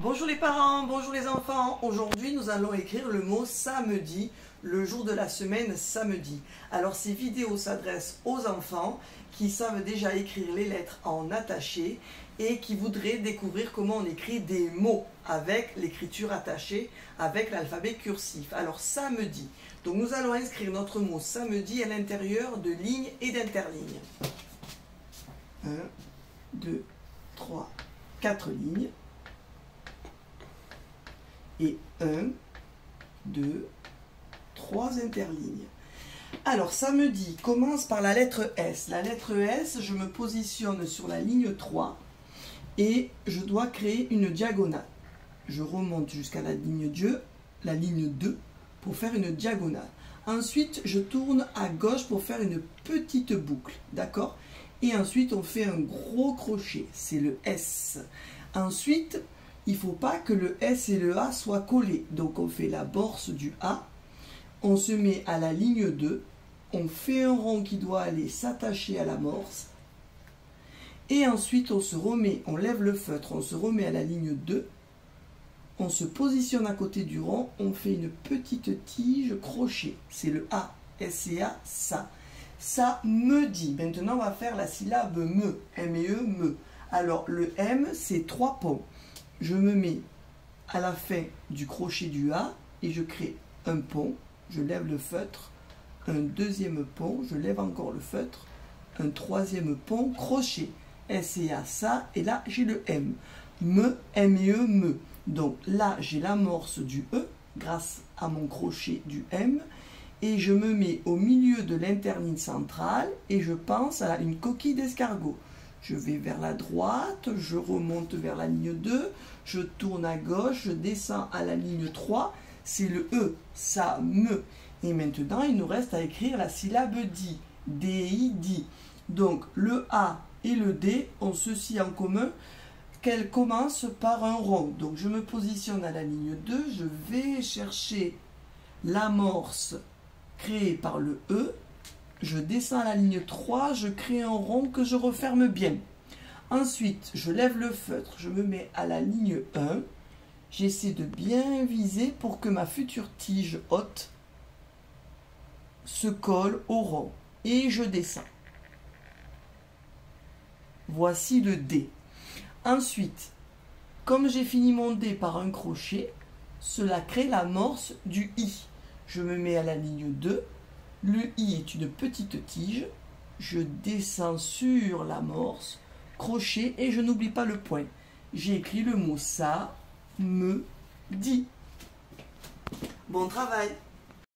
Bonjour les parents, bonjour les enfants. Aujourd'hui, nous allons écrire le mot samedi, le jour de la semaine samedi. Alors, ces vidéos s'adressent aux enfants qui savent déjà écrire les lettres en attaché et qui voudraient découvrir comment on écrit des mots avec l'écriture attachée, avec l'alphabet cursif. Alors, samedi. Donc, nous allons inscrire notre mot samedi à l'intérieur de lignes et d'interlignes. 1, 2, 3, 4 lignes. Et 1, 2, 3 interlignes. Alors, samedi commence par la lettre S. La lettre S, je me positionne sur la ligne 3 et je dois créer une diagonale. Je remonte jusqu'à la ligne 2 pour faire une diagonale. Ensuite, je tourne à gauche pour faire une petite boucle, d'accord? Et ensuite, on fait un gros crochet, c'est le S. Ensuite, il ne faut pas que le S et le A soient collés. Donc on fait la borse du A, on se met à la ligne 2, on fait un rond qui doit aller s'attacher à l'amorce, et ensuite on se remet, on lève le feutre, on se remet à la ligne 2, on se positionne à côté du rond, on fait une petite tige crochet, c'est le A, S et A, ça. Ça me dit. Maintenant on va faire la syllabe me, M-E, me. Alors le M c'est 3 ponts. Je me mets à la fin du crochet du A et je crée un pont, je lève le feutre, un deuxième pont, je lève encore le feutre, un troisième pont, crochet, S et A, ça, et là j'ai le M. Me, M-E, me. Donc là j'ai l'amorce du E grâce à mon crochet du M et je me mets au milieu de l'interligne centrale et je pense à une coquille d'escargot. Je vais vers la droite, je remonte vers la ligne 2, je tourne à gauche, je descends à la ligne 3, c'est le E, ça, me. Et maintenant, il nous reste à écrire la syllabe di, D-I, di. Donc, le A et le D ont ceci en commun qu'elles commencent par un rond. Donc, je me positionne à la ligne 2, je vais chercher l'amorce créée par le E, je descends à la ligne 3, je crée un rond que je referme bien. Ensuite, je lève le feutre, je me mets à la ligne 1. J'essaie de bien viser pour que ma future tige haute se colle au rond. Et je descends. Voici le D. Ensuite, comme j'ai fini mon D par un crochet, cela crée l'amorce du I. Je me mets à la ligne 2. Le I est une petite tige, je descends sur l'amorce, crochet et je n'oublie pas le point. J'ai écrit le mot ça, me, dit. Bon travail!